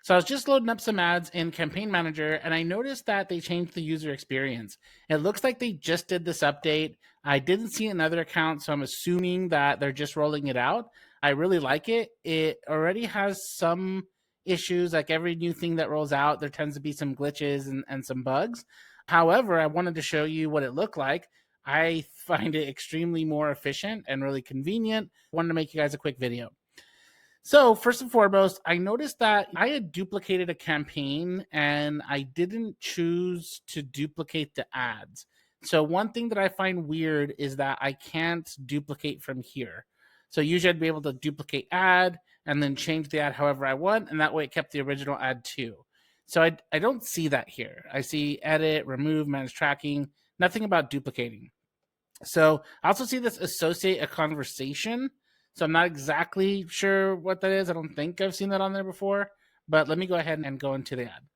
So I was just loading up some ads in Campaign Manager, and I noticed that they changed the user experience. It looks like they just did this update. I didn't see another account, so I'm assuming that they're just rolling it out. I really like it. It already has some issues. Like every new thing that rolls out, there tends to be some glitches and some bugs. However, I wanted to show you what it looked like. I find it extremely more efficient and really convenient. I wanted to make you guys a quick video. So, first and foremost, I noticed that I had duplicated a campaign and I didn't choose to duplicate the ads. So, one thing that I find weird is that I can't duplicate from here. So, usually I'd be able to duplicate ad and then change the ad however I want, and that way it kept the original ad too. So, I don't see that here. I see edit, remove, manage tracking, nothing about duplicating. So, I also see this associate a conversation. So I'm not exactly sure what that is. I don't think I've seen that on there before, but let me go ahead and go into the ad.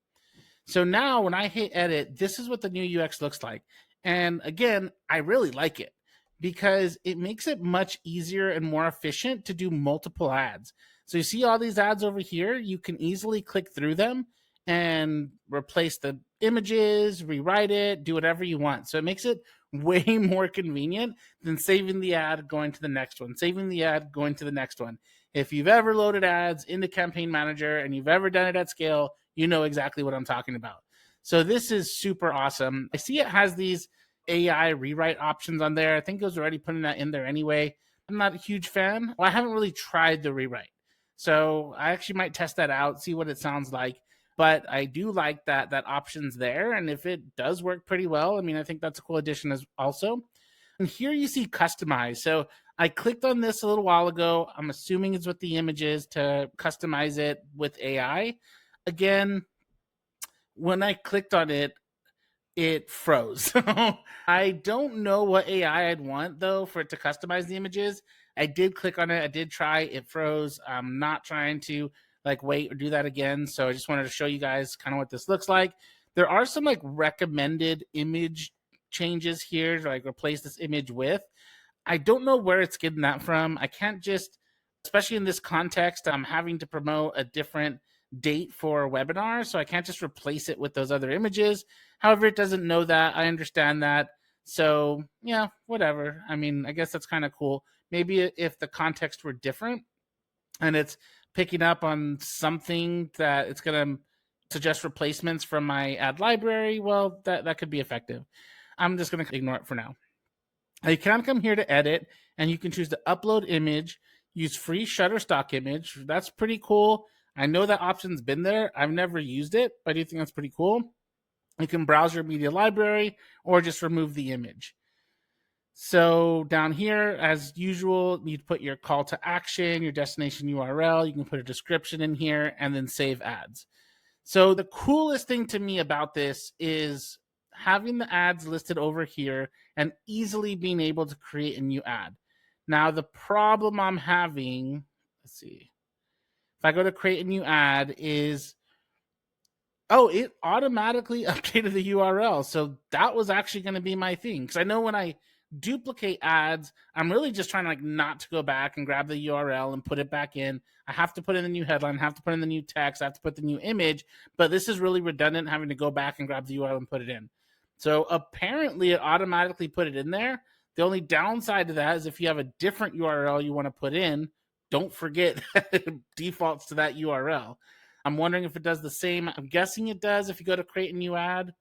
So now when I hit edit, this is what the new UX looks like. And again, I really like it because it makes it much easier and more efficient to do multiple ads. So you see all these ads over here, you can easily click through them and replace the images, rewrite it, do whatever you want. So it makes it way more convenient than saving the ad, going to the next one, saving the ad, going to the next one. If you've ever loaded ads into Campaign Manager and you've ever done it at scale, you know exactly what I'm talking about. So this is super awesome. I see it has these AI rewrite options on there. I think it was already putting that in there anyway. I'm not a huge fan. Well, I haven't really tried the rewrite. So I actually might test that out, see what it sounds like. But I do like that option's there, and if it does work pretty well, I mean, I think that's a cool addition as also. And here you see customize. So I clicked on this a little while ago. I'm assuming it's with the images to customize it with AI. Again, when I clicked on it, it froze. I don't know what AI I'd want though for it to customize the images. I did click on it. I did try. It froze. I'm not trying to like wait or do that again. So I just wanted to show you guys kind of what this looks like. There are some like recommended image changes here to like replace this image with. I don't know where it's getting that from. I can't just, especially in this context, I'm having to promote a different date for a webinar. So I can't just replace it with those other images. However, it doesn't know that. I understand that. So yeah, whatever. I mean, I guess that's kind of cool. Maybe if the context were different and it's picking up on something that it's going to suggest replacements from my ad library, well, that could be effective. I'm just going to ignore it for now. You can come here to edit, and you can choose to upload image, use free Shutterstock image. That's pretty cool. I know that option's been there. I've never used it, but I do think that's pretty cool. You can browse your media library or just remove the image. So down here, as usual, you put your call to action, your destination URL. You can put a description in here and then save ads. So the coolest thing to me about this is having the ads listed over here and easily being able to create a new ad. Now, the problem I'm having, let's see, if I go to create a new ad is, oh, it automatically updated the URL. So that was actually going to be my thing. Because I know when I duplicate ads, I'm really just trying to like not to go back and grab the URL and put it back in. I have to put in the new headline, I have to put in the new text, I have to put the new image, but this is really redundant having to go back and grab the URL and put it in. So apparently it automatically put it in there. The only downside to that is if you have a different URL you want to put in, don't forget it defaults to that URL. I'm wondering if it does the same. I'm guessing it does if you go to create a new ad.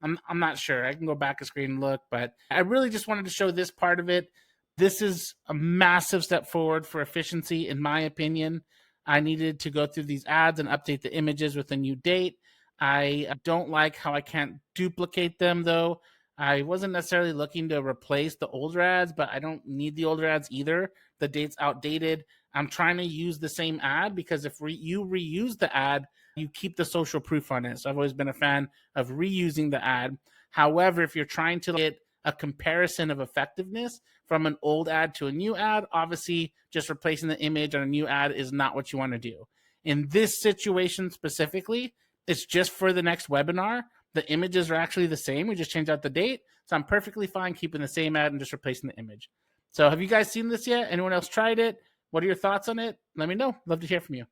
I'm not sure. I can go back a screen and look, but I really just wanted to show this part of it. This is a massive step forward for efficiency, in my opinion. I needed to go through these ads and update the images with a new date. I don't like how I can't duplicate them, though. I wasn't necessarily looking to replace the older ads, but I don't need the older ads either. The date's outdated. I'm trying to use the same ad because if you reuse the ad, you keep the social proof on it. So I've always been a fan of reusing the ad. However, if you're trying to get a comparison of effectiveness from an old ad to a new ad, obviously just replacing the image on a new ad is not what you want to do. In this situation specifically, it's just for the next webinar. The images are actually the same. We just changed out the date. So I'm perfectly fine keeping the same ad and just replacing the image. So have you guys seen this yet? Anyone else tried it? What are your thoughts on it? Let me know. Love to hear from you.